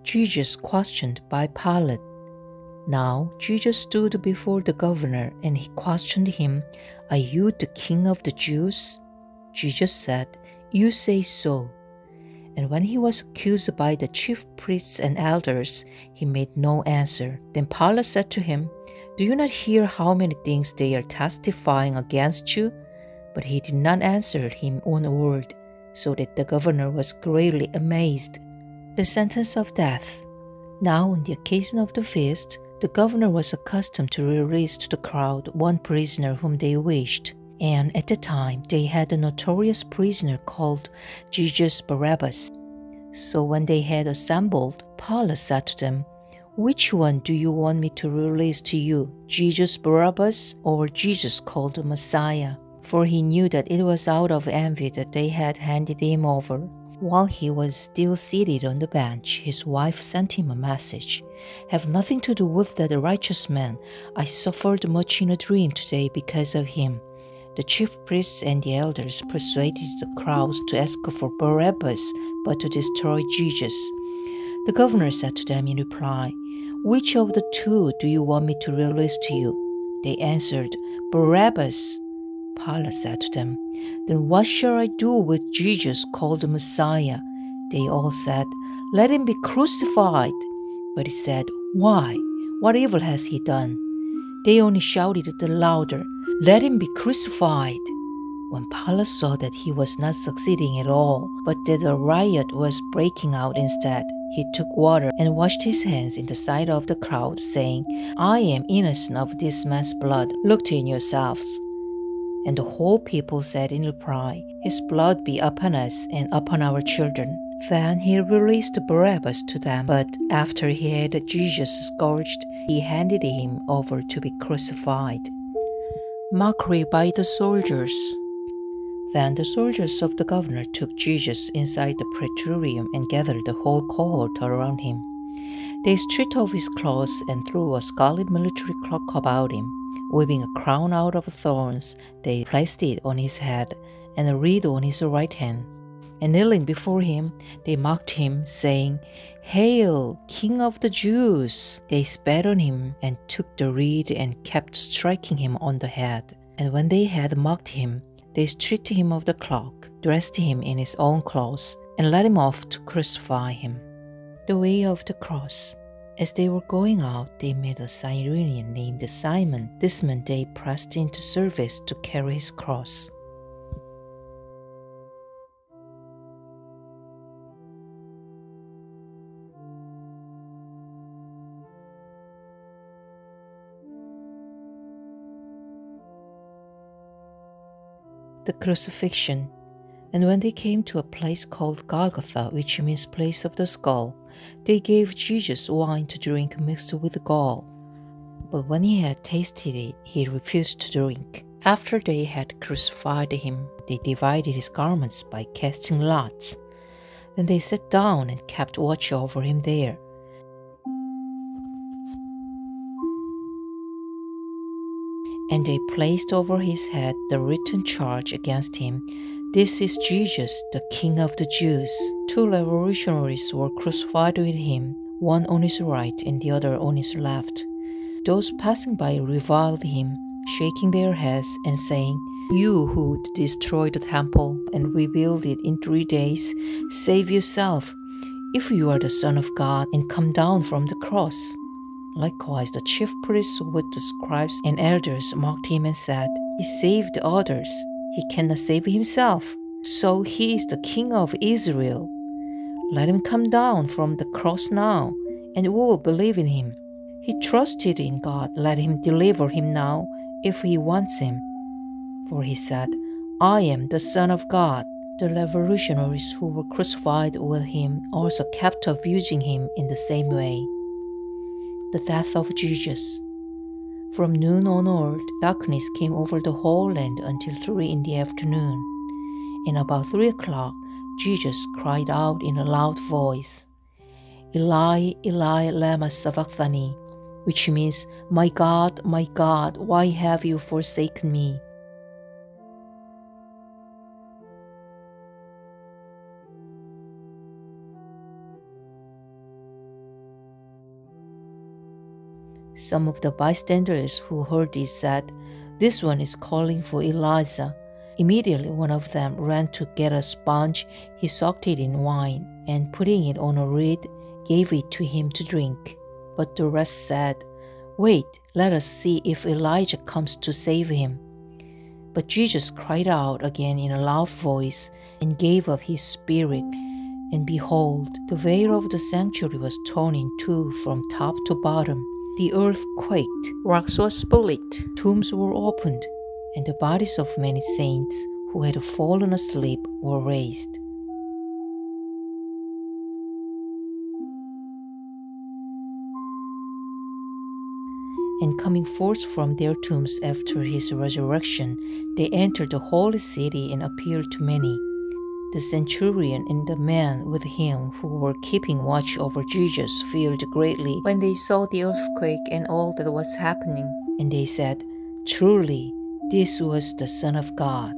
Jesus questioned by Pilate. Now Jesus stood before the governor, and he questioned him, "Are you the king of the Jews?" Jesus said, "You say so." And when he was accused by the chief priests and elders, he made no answer. Then Pilate said to him, "Do you not hear how many things they are testifying against you?" But he did not answer him one word, so that the governor was greatly amazed. The sentence of death. Now on the occasion of the feast, the governor was accustomed to release to the crowd one prisoner whom they wished. And at the time, they had a notorious prisoner called Jesus Barabbas. So when they had assembled, Pilate said to them, "Which one do you want me to release to you, Jesus Barabbas or Jesus called the Messiah?" For he knew that it was out of envy that they had handed him over. While he was still seated on the bench, his wife sent him a message. "Have nothing to do with that righteous man. I suffered much in a dream today because of him." The chief priests and the elders persuaded the crowds to ask for Barabbas, but to destroy Jesus. The governor said to them in reply, "Which of the two do you want me to release to you?" They answered, "Barabbas." Pilate said to them, "Then what shall I do with Jesus called the Messiah?" They all said, "Let him be crucified." But he said, "Why? What evil has he done?" They only shouted the louder, "Let him be crucified." When Pilate saw that he was not succeeding at all, but that a riot was breaking out instead, he took water and washed his hands in the sight of the crowd, saying, "I am innocent of this man's blood. Look to it yourselves." And the whole people said in reply, "His blood be upon us and upon our children." Then he released Barabbas to them, but after he had Jesus scourged, he handed him over to be crucified. Mockery by the soldiers. Then the soldiers of the governor took Jesus inside the praetorium and gathered the whole cohort around him. They stripped off his clothes and threw a scarlet military cloak about him. Weaving a crown out of thorns, they placed it on his head and a reed on his right hand. And kneeling before him, they mocked him, saying, "Hail, King of the Jews!" They spat on him and took the reed and kept striking him on the head. And when they had mocked him, they stripped him of the cloak, dressed him in his own clothes, and led him off to crucify him. The way of the cross. As they were going out, they met a Cyrenian named Simon. This man they pressed into service to carry his cross. The crucifixion. And when they came to a place called Golgotha, which means place of the skull, they gave Jesus wine to drink mixed with gall. But when he had tasted it, he refused to drink. After they had crucified him, they divided his garments by casting lots. Then they sat down and kept watch over him there. And they placed over his head the written charge against him, "This is Jesus, the King of the Jews." 2 revolutionaries were crucified with him, one on his right and the other on his left. Those passing by reviled him, shaking their heads and saying, "You who destroyed the temple and rebuilt it in 3 days, save yourself. If you are the Son of God, and come down from the cross." Likewise, the chief priests with the scribes and elders mocked him and said, "He saved others. He cannot save himself. So he is the King of Israel. Let him come down from the cross now, and we will believe in him. He trusted in God. Let him deliver him now if he wants him." For he said, "I am the Son of God." The revolutionaries who were crucified with him also kept abusing him in the same way. The death of Jesus. From noon onward, darkness came over the whole land until 3 in the afternoon. And about 3 o'clock, Jesus cried out in a loud voice, "Eli, Eli, lama sabachthani," which means, my God, why have you forsaken me?" Some of the bystanders who heard it said, "This one is calling for Elijah." Immediately one of them ran to get a sponge. He soaked it in wine, and putting it on a reed, gave it to him to drink. But the rest said, "Wait, let us see if Elijah comes to save him." But Jesus cried out again in a loud voice and gave up his spirit. And behold, the veil of the sanctuary was torn in two from top to bottom. The earth quaked, rocks were split, tombs were opened, and the bodies of many saints who had fallen asleep were raised. And coming forth from their tombs after his resurrection, they entered the holy city and appeared to many. The centurion and the men with him who were keeping watch over Jesus feared greatly when they saw the earthquake and all that was happening. And they said, "Truly, this was the Son of God."